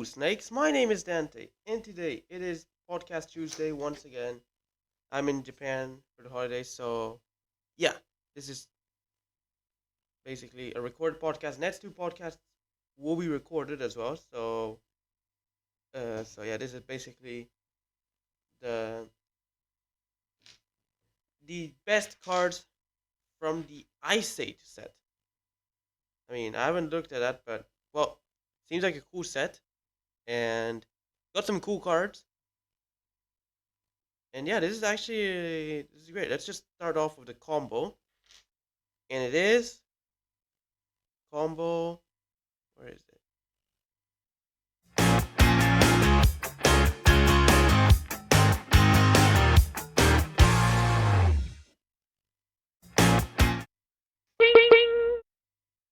snakes. My name is Dante, and today it is Podcast Tuesday once again. I'm in Japan for the holidays, so yeah, this is basically a recorded podcast. Next two podcasts will be recorded as well. So yeah, this is basically the the best cards from the Ice Age set. I mean, I haven't looked at that, but well, seems like a cool set, and got some cool cards. And yeah, this is great. Let's just start off with the combo, and it is combo. Where is it?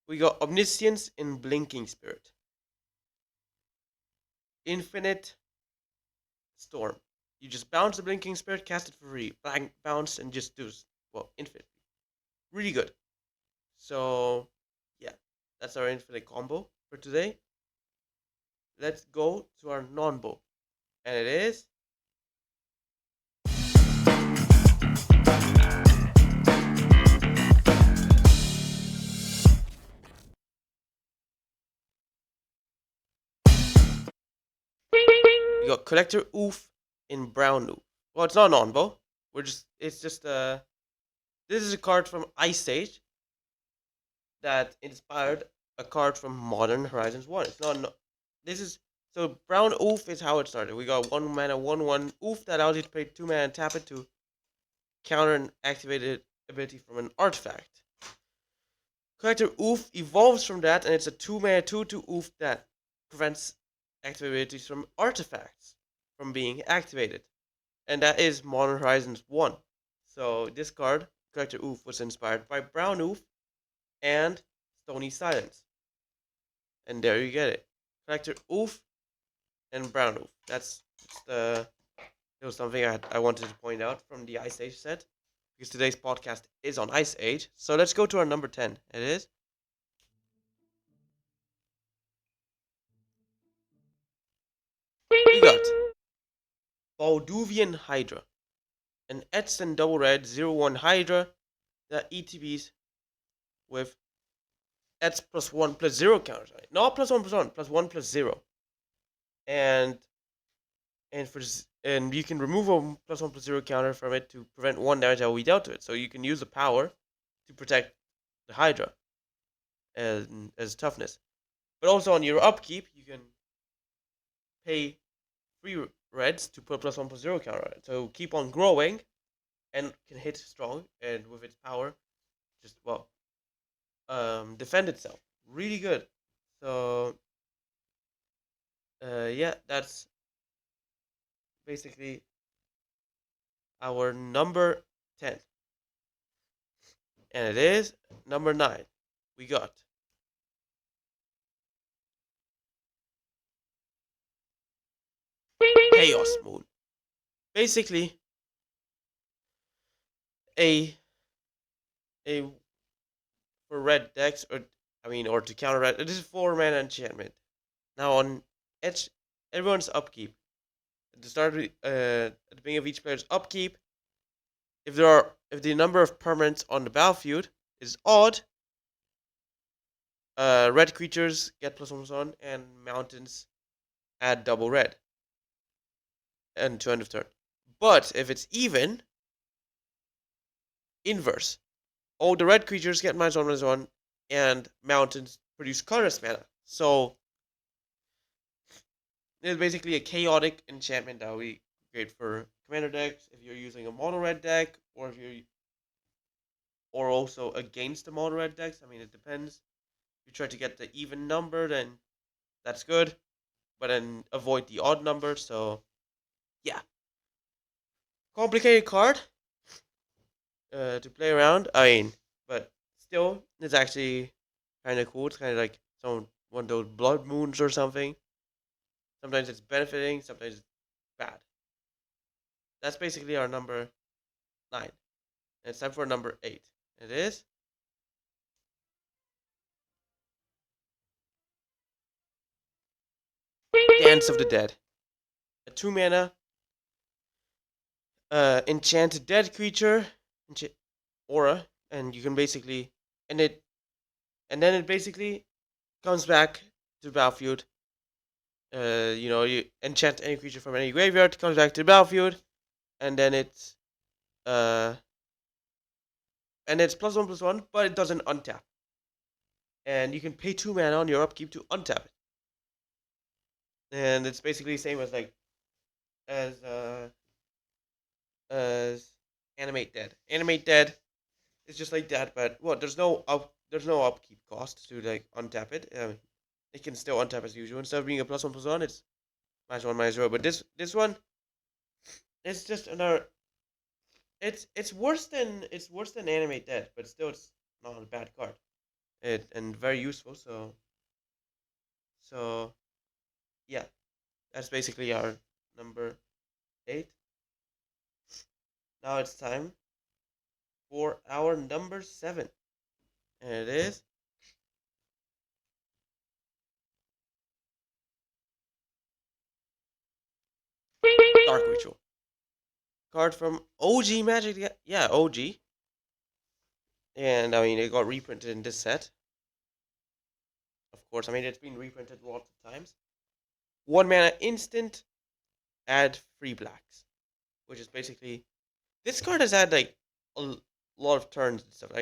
We got Omniscience in Blinking Spirit, Infinite Storm. You just bounce the Blinking Spirit, cast it for free, bang, bounce, and just do infinite. Really good. So yeah, that's our infinite combo for today. Let's go to our non-bow, and it is we got Collector Oof in Brown Oof. Well, it's not non-bow. It's just this is a card from Ice Age that inspired a card from Modern Horizons 1. It's not. This is. So, Brown Oof is how it started. We got 1 mana, 1/1 Oof that allows you to pay 2 mana and tap it to counter an activated ability from an artifact. Collector Oof evolves from that, and it's a 2 mana 2/2 Oof that prevents activated abilities from artifacts from being activated. And that is Modern Horizons 1. So, this card, Collector Oof, was inspired by Brown Oof and Stony Silence. And there you get it. Collector Oof and Brown Oof. It was something I wanted to point out from the Ice Age set. Because today's podcast is on Ice Age. So let's go to our number 10. It is we got Balduvian Hydra. An Etz and double red 0/1 Hydra that ETBs with Etz +1/+0 counters on it. Not +1/+1, +1/+0. And and you can remove a +1/+0 counter from it to prevent 1 damage that will be dealt to it. So you can use the power to protect the Hydra as toughness. But also on your upkeep, you can pay 3 reds to put +1/+0 counter on it. So keep on growing and can hit strong, and with its power, just defend itself. Really good. So yeah, that's basically our number 10. And it is number 9. We got Chaos Moon. Basically, a a for red decks, or to counter red. It is 4 mana enchantment. Now on edge, everyone's upkeep. At the start, at the beginning of each player's upkeep, if the number of permanents on the battlefield is odd, red creatures get +1/+1, and mountains add double red. And to end of turn. But if it's even, inverse. All the red creatures get -1/-1, and mountains produce colorless mana. So it's basically a chaotic enchantment that we create for commander decks if you're using a mono red deck, or if you're or also against the mono red decks. I mean, it depends. If you try to get the even number, then that's good, but then avoid the odd number. So yeah, complicated card to play around. I mean, but still, it's actually kind of cool. It's kind of like one of those blood moons or something. Sometimes it's benefiting, sometimes it's bad. That's basically our number 9. And it's time for number 8. It is Dance of the Dead. A 2 mana enchant dead creature aura, and you can basically and it and then it basically comes back to the battlefield. You enchant any creature from any graveyard, comes back to the battlefield, and then uh it's +1/+1, but it doesn't untap. And you can pay 2 mana on your upkeep to untap it. And it's basically the same as as uh as Animate Dead. Animate Dead is just like that, but well, there's no upkeep cost to untap it. It can still untap as usual. Instead of being a +1/+1, it's -1/-0. But this one, it's just another. It's worse than Animate Dead, but still it's not a bad card. And very useful. So yeah, that's basically our number 8. Now it's time for our number 7, and it is Dark Ritual. Card from OG Magic. Yeah, OG. And I mean, it got reprinted in this set. Of course, I mean, it's been reprinted lots of times. 1 mana instant, add 3 blacks. Which is basically. This card has had a lot of turns and stuff.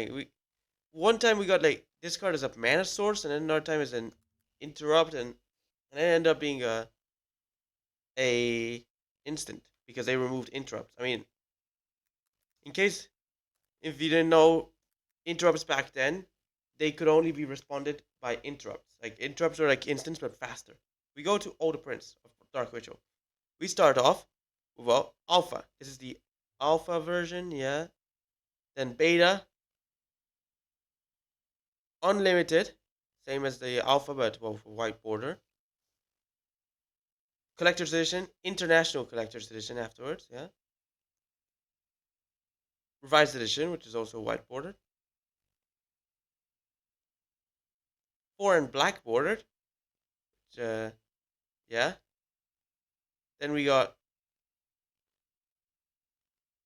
One time we got this card is a mana source, and then another time is an interrupt, and it ended up being a instant because they removed interrupts. I mean, in case if you didn't know, interrupts back then, they could only be responded by interrupts. Like interrupts are like instants but faster. We go to Older Prince of Dark Ritual. We start off with alpha. This is the alpha version, yeah. Then beta, unlimited, same as the alpha but with white border. Collector's edition, international collector's edition afterwards, yeah. Revised edition, which is also white bordered. Foreign black bordered, which, yeah. Then we got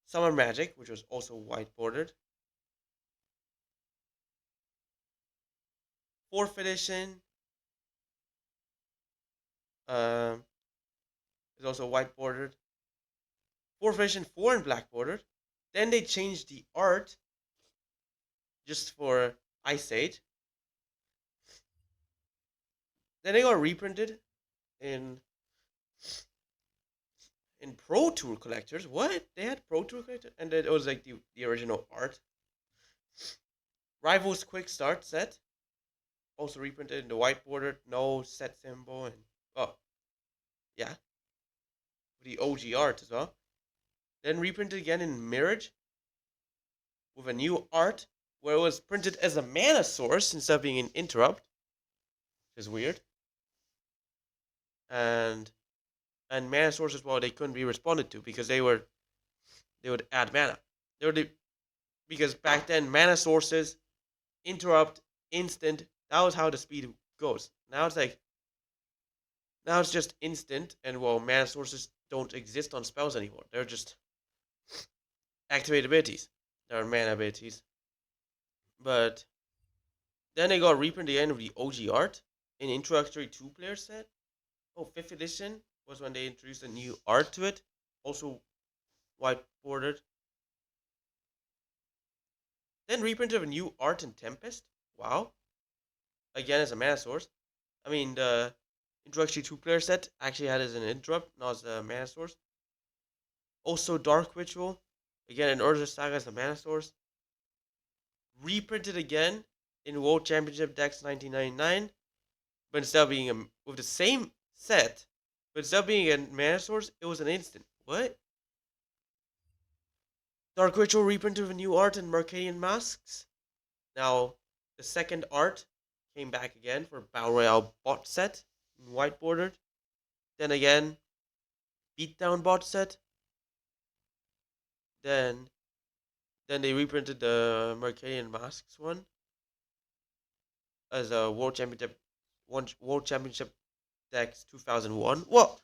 Summer Magic, which was also white bordered. 4th edition um, is also white bordered. 4th edition, 4 and black bordered. Then they changed the art just for Ice Age. Then they got reprinted in Pro Tour collectors. What? They had Pro Tour collectors? And then it was like the original art. Rivals Quick Start set. Also reprinted in the white border. No set symbol. And, oh, yeah. The OG art as well. Then reprinted again in Mirage. With a new art. Where it was printed as a mana source instead of being an interrupt. Which is weird. And mana sources, well, they couldn't be responded to because they would add mana. Because back then mana sources, interrupt, instant, that was how the speed goes. Now it's just instant, and well, mana sources don't exist on spells anymore. They're just activated abilities. They're mana abilities. But then they got reprinted again of the OG art in introductory 2-player set. 5th edition was when they introduced a new art to it. Also white bordered. Then reprinted of a new art in Tempest. Wow. Again as a mana source. I mean, the introductory 2-player set actually had it as an interrupt, not as a mana source. Also Dark Ritual. Again in Urza Saga as a mana source. Reprinted again in World Championship decks 1999. But instead of being with the same set, but instead of being a mana source, it was an instant. What? Dark Ritual reprinted with a new art in Mercadian Masks. Now, the second art came back again for Battle Royale bot set in white bordered. Then again, Beatdown bot set. Then they reprinted the Mercadian Masks one as a World Championship decks 2001. Well,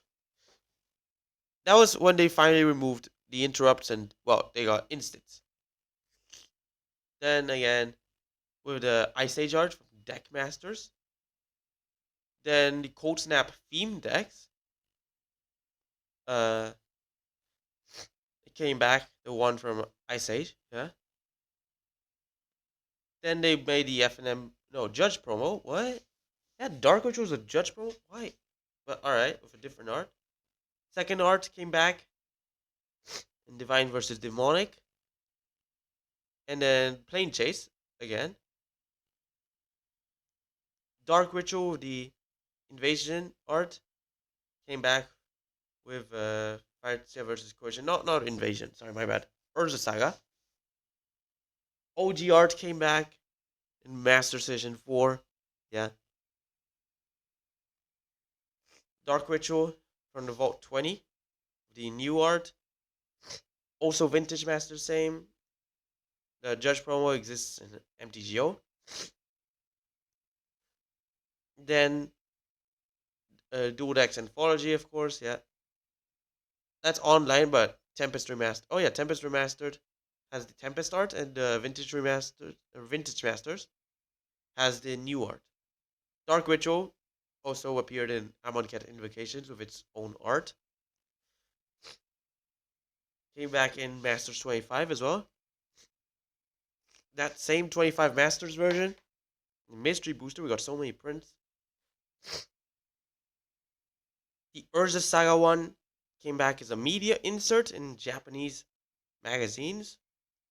that was when they finally removed the interrupts and, well, they got instants. Then again, with the Ice Age art from Deck Masters. Then the Coldsnap theme decks. Uh, it came back, the one from Ice Age, yeah. Then they made the FNM, no, Judge promo. What? Yeah, Dark Witch was a Judge promo? Why? But alright, with a different art. Second art came back in Divine versus Demonic. And then Plane Chase again. Dark Ritual, the Invasion art, came back with Pirates versus Coalition. Not Invasion, sorry, my bad. Urza Saga. OG art came back in Master Session 4. Yeah. Dark Ritual from the Vault 20. The new art. Also Vintage Master, same. The Judge promo exists in MTGO. Then Dual Decks Anthology, of course, yeah. That's online, but Tempest Remastered. Oh yeah, Tempest Remastered has the Tempest art, and Vintage Remastered, or Vintage Masters has the new art. Dark Ritual also appeared in Amonkhet Invocations with its own art. Came back in Masters 25 as well. That same 25 Masters version, the Mystery Booster, we got so many prints. The Urza Saga one came back as a media insert in Japanese magazines.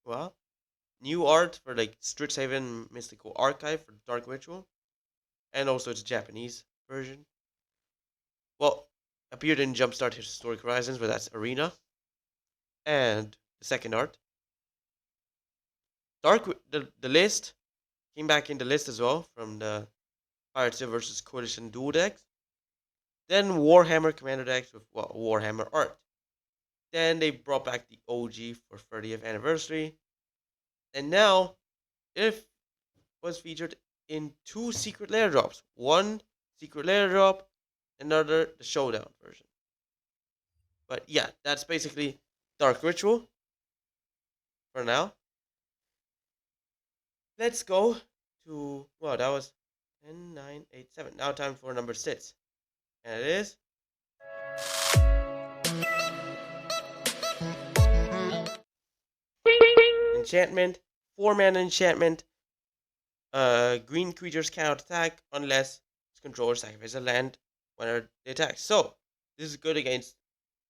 Well, new art for like Strixhaven Mystical Archive for Dark Ritual, and also its Japanese version. Well, appeared in Jumpstart Historic Horizons, but that's Arena. And the second art. The list came back in the list as well from the Pirates versus Coalition dual decks. Then Warhammer Commander decks with, well, Warhammer art. Then they brought back the OG for 30th anniversary. And now it was featured in two secret lair drops. One secret lair drop, another the showdown version. But yeah, that's basically Dark Ritual for now. Let's go to, well, that was 10, 9, 8, 7. Now time for number 6. And it is enchantment. 4-mana enchantment. Green creatures cannot attack unless its controller sacrifices a land whenever they attack. So this is good against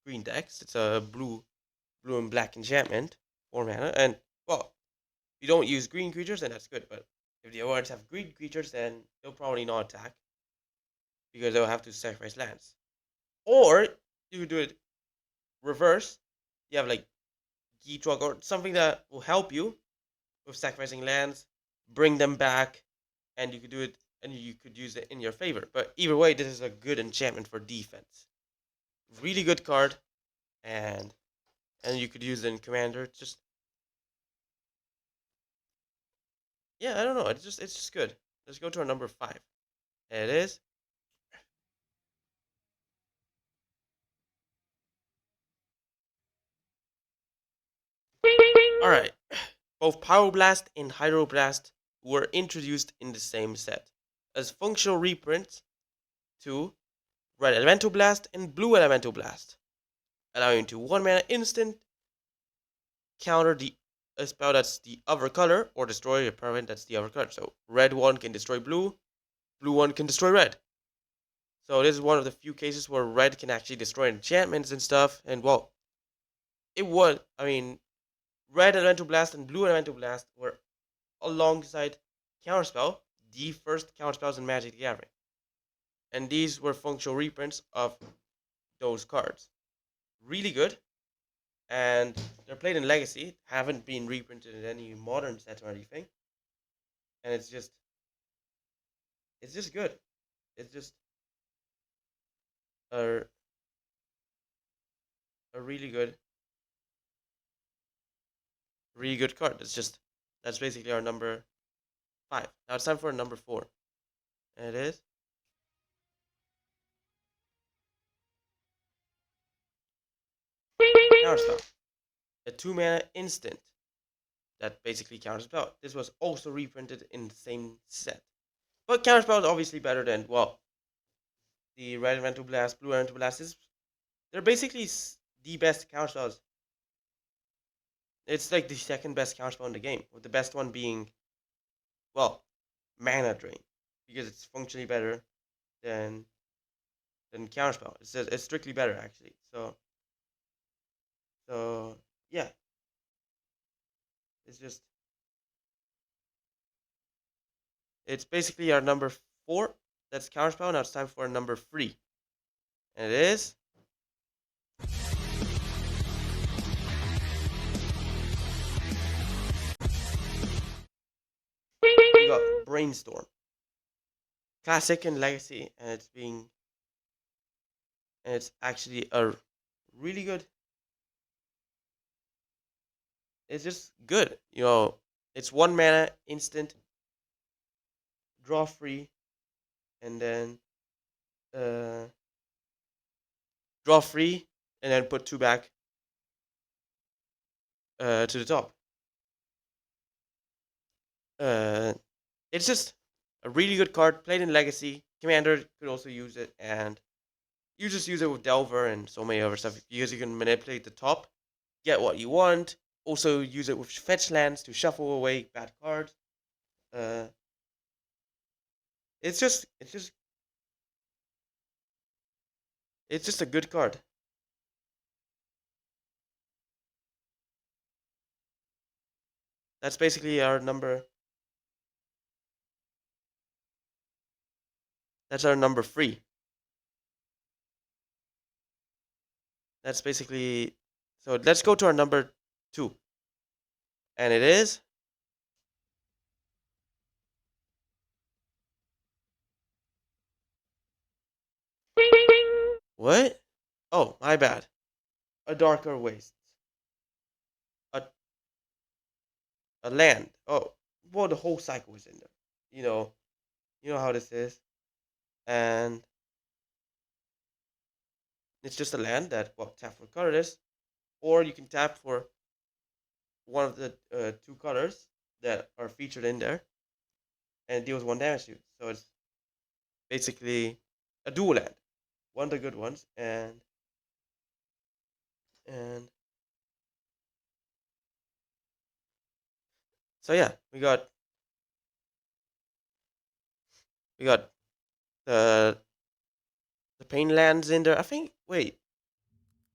green decks. It's a blue and black enchantment. 4-mana. And, well, if you don't use green creatures, then that's good. But if the opponents have green creatures, then they'll probably not attack, because they'll have to sacrifice lands. Or you could do it reverse. You have like Geetrog or something that will help you with sacrificing lands, bring them back, and you could do it, and you could use it in your favor. But either way, this is a good enchantment for defense. Really good card, and you could use it in Commander. Just, yeah, I don't know. It's just good. Let's go to our number 5. And it is alright. Both Pyroblast and Hydroblast were introduced in the same set as functional reprints to Red Elemental Blast and Blue Elemental Blast, allowing to 1-mana instant counter the a spell that's the other color, or destroy a permanent that's the other color. So red one can destroy blue, blue one can destroy red. So this is one of the few cases where red can actually destroy enchantments and stuff. And, well, it was, I mean, Red Elemental Blast and Blue Elemental Blast were alongside Counterspell, the first counterspells in Magic the Gathering. And these were functional reprints of those cards. Really good. And they're played in Legacy, haven't been reprinted in any modern set or anything. And it's just good. It's just a really good card. That's basically our number 5. Now it's time for number 4. And it is counterspell. A 2 mana instant that basically counterspell. This was also reprinted in the same set. But counterspell is obviously better than, well, the red elemental blast, blue elemental blast is, they're basically the best counterspells. It's like the second best counterspell in the game, with the best one being, well, mana drain, because it's functionally better than counterspell. It's strictly better actually. So yeah, it's just, it's basically our number 4. That's counterspell. Now it's time for number 3, and it is, we got Brainstorm, classic and legacy, and it's actually a really good. It's just good. It's 1 mana instant, draw free, and then uh, draw free, and then put 2 back to the top. Uh, it's just a really good card. Played in Legacy. Commander could also use it, and you just use it with Delver and so many other stuff because you can manipulate the top, get what you want. Also use it with fetch lands to shuffle away bad cards. Uh, it's just a good card. That's basically our number. That's our number 3. That's basically, so let's go to our number 2, and it is, what? Oh, my bad. A Darker Waste. A land. Oh, well, the whole cycle is in there. You know, you know how this is, and it's just a land that, well, tap for colorless, or you can tap for one of the 2 colors that are featured in there, and it deals 1 damage to you. So it's basically a dual land, one of the good ones, and so yeah, we got the pain lands in there. I think. Wait,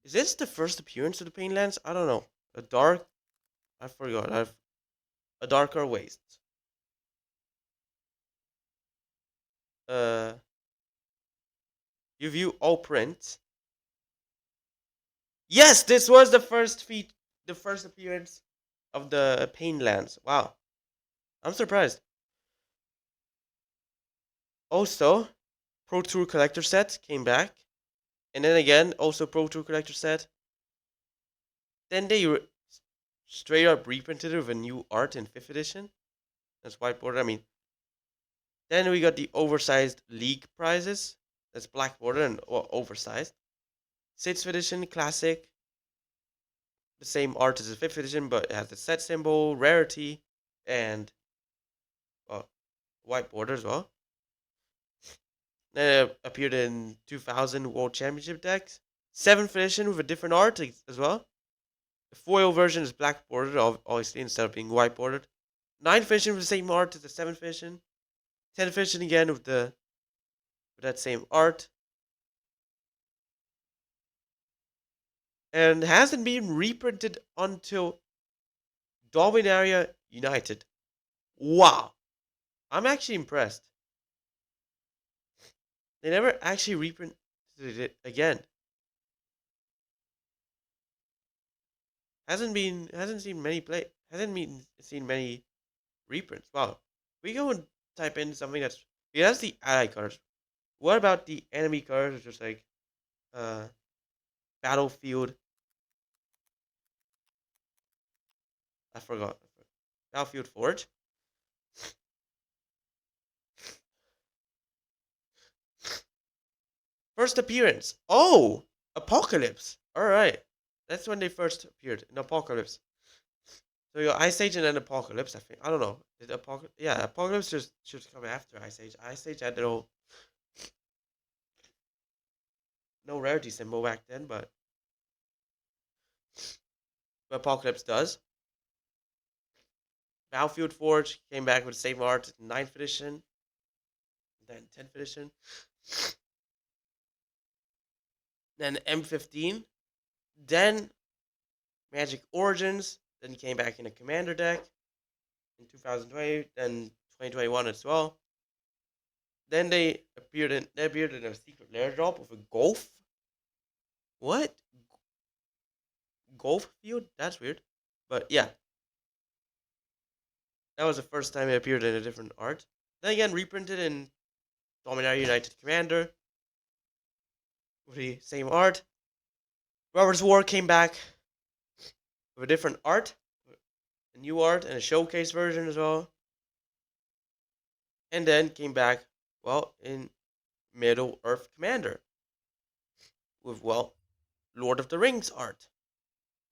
is this the first appearance of the pain lands? I don't know. A dark. I forgot. I've a darker waste. Uh, you view all prints. Yes, this was the first appearance of the pain lands. Wow, I'm surprised. Also, Pro Tour Collector set came back, and then again, also Pro Tour Collector set. Then they straight up reprinted it with a new art in 5th edition. That's whiteboard. I mean, then we got the oversized league prizes. That's black border and, well, oversized. 6th edition classic. The same art as the 5th edition, but it has the set symbol, rarity, and, well, white border as well. Then it appeared in 2000 World Championship decks. 7th edition with a different art as well. The foil version is black bordered, obviously, instead of being white bordered. 9th edition with the same art as the 7th edition. 10th edition again with that same art. And hasn't been reprinted until Dominaria United. Wow. I'm actually impressed. They never actually reprinted it again. Hasn't seen many reprints. Wow. We go and type in something that's the ally cards. What about the enemy cards? Just like uh Battlefield. I forgot. Battlefield Forge. First appearance. Oh, Apocalypse. All right. That's when they first appeared in Apocalypse. So your Ice Age and then Apocalypse, I think. I don't know. Did Apocalypse? Yeah, Apocalypse just should come after Ice Age. Ice Age had no rarity symbol back then, but Apocalypse does. Battlefield Forge came back with the same art, ninth edition, then 10th edition. Then M15, then Magic Origins, then came back in a Commander deck in 2020, then 2021 as well. Then they appeared in a secret lair drop of a golf. What? Golf field? That's weird. But yeah, that was the first time it appeared in a different art. Then again, reprinted in Dominaria United Commander with the same art. Robert's War came back with a different art, a new art, and a showcase version as well. And then came back, well, in Middle Earth Commander with, well, Lord of the Rings art.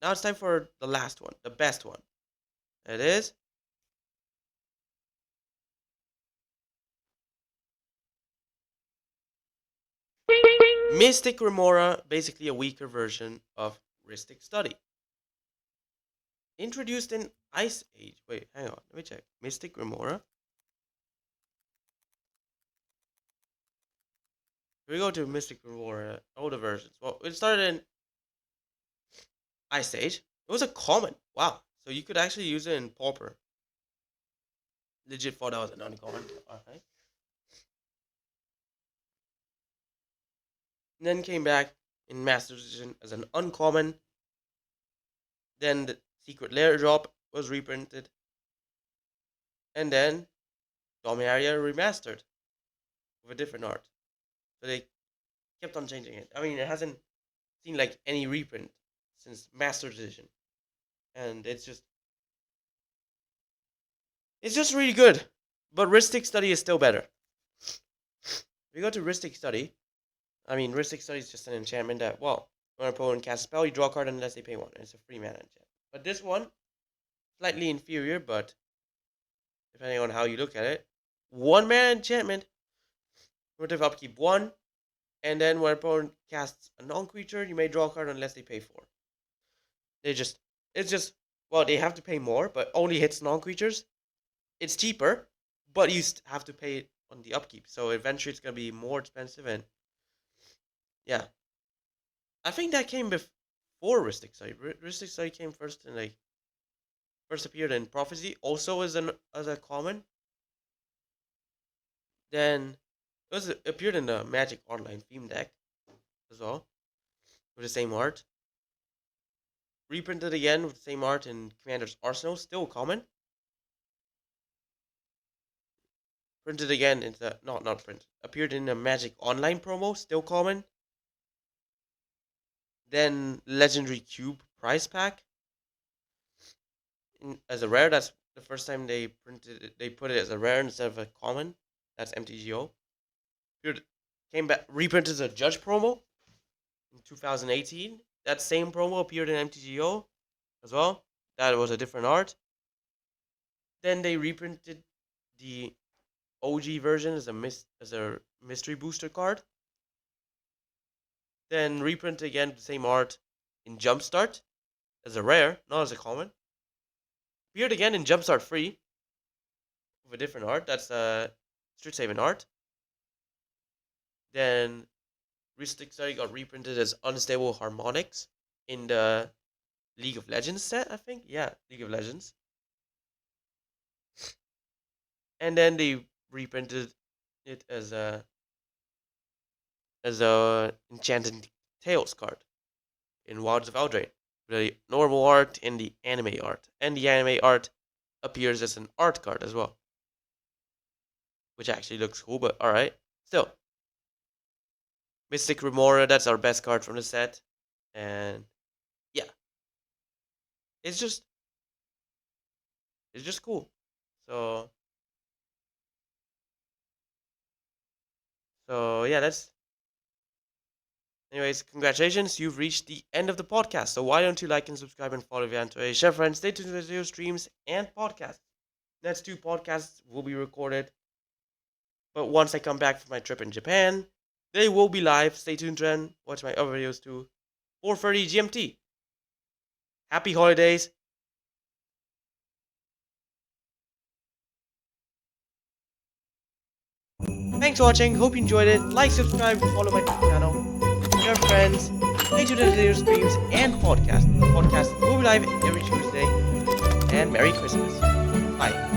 Now it's time for the last one, the best one. It is Mystic Remora, basically a weaker version of Rhystic Study. Introduced in Ice Age. Wait, hang on, let me check. Mystic Remora. We go to Mystic Remora, older versions. Well, it started in Ice Age. It was a common. Wow. So you could actually use it in Pauper. Legit thought that was an uncommon. Alright. Then came back in Master's Edition as an uncommon. Then the Secret Lair drop was reprinted. And then Dominaria remastered with a different art. So they kept on changing it. I mean, it hasn't seen like any reprint since Master's Edition. And it's just really good. But Rhystic Study is still better. If you go to Rhystic Study, I mean, Rhystic Study is just an enchantment that, well, when an opponent casts a spell, you draw a card unless they pay one. It's a free mana enchantment. But this one, slightly inferior, but depending on how you look at it, one mana enchantment, primitive upkeep 1, and then when an opponent casts a non-creature, you may draw a card unless they pay 4. It's just, well, they have to pay more, but only hits non-creatures. It's cheaper, but you have to pay on the upkeep, so eventually it's gonna be more expensive, and yeah, I think that came before Rhystic Study. Rhystic Study came first in like first appeared in Prophecy, also as a common. Then it appeared in the Magic Online theme deck as well, with the same art. Reprinted again with the same art in Commander's Arsenal, still common. Printed again into not print. Appeared in a Magic Online promo, still common. Then Legendary Cube prize pack as a rare. That's the first time they printed it. They put it as a rare instead of a common. That's MTGO. Came back reprinted as a Judge promo in 2018. That same promo appeared in MTGO as well. That was a different art. Then they reprinted the OG version as a mystery booster card. Then reprint again the same art in Jumpstart as a rare, not as a common. Appeared again in Jumpstart Free with a different art. That's a Strixhaven art. Then Rhystic Study got reprinted as Unstable Harmonics in the League of Legends set, I think. Yeah, League of Legends. And then they reprinted it as a Enchanted Tales card in Wilds of Eldraine. The normal art and the anime art. And the anime art appears as an art card as well. Which actually looks cool, but alright. Still. Mystic Remora, that's our best card from the set. And yeah. It's just cool. So yeah, that's Anyways, congratulations, you've reached the end of the podcast. So why don't you like and subscribe and follow Vianto? Share friends, stay tuned to the video streams and podcasts. Next 2 podcasts will be recorded. But once I come back from my trip in Japan, they will be live. Stay tuned and watch my other videos too. 4:30 GMT. Happy holidays. Thanks for watching. Hope you enjoyed it. Like, subscribe, follow my channel. Share friends. Stay tuned to the video streams and podcasts. Podcasts will be live every Tuesday. And Merry Christmas. Bye.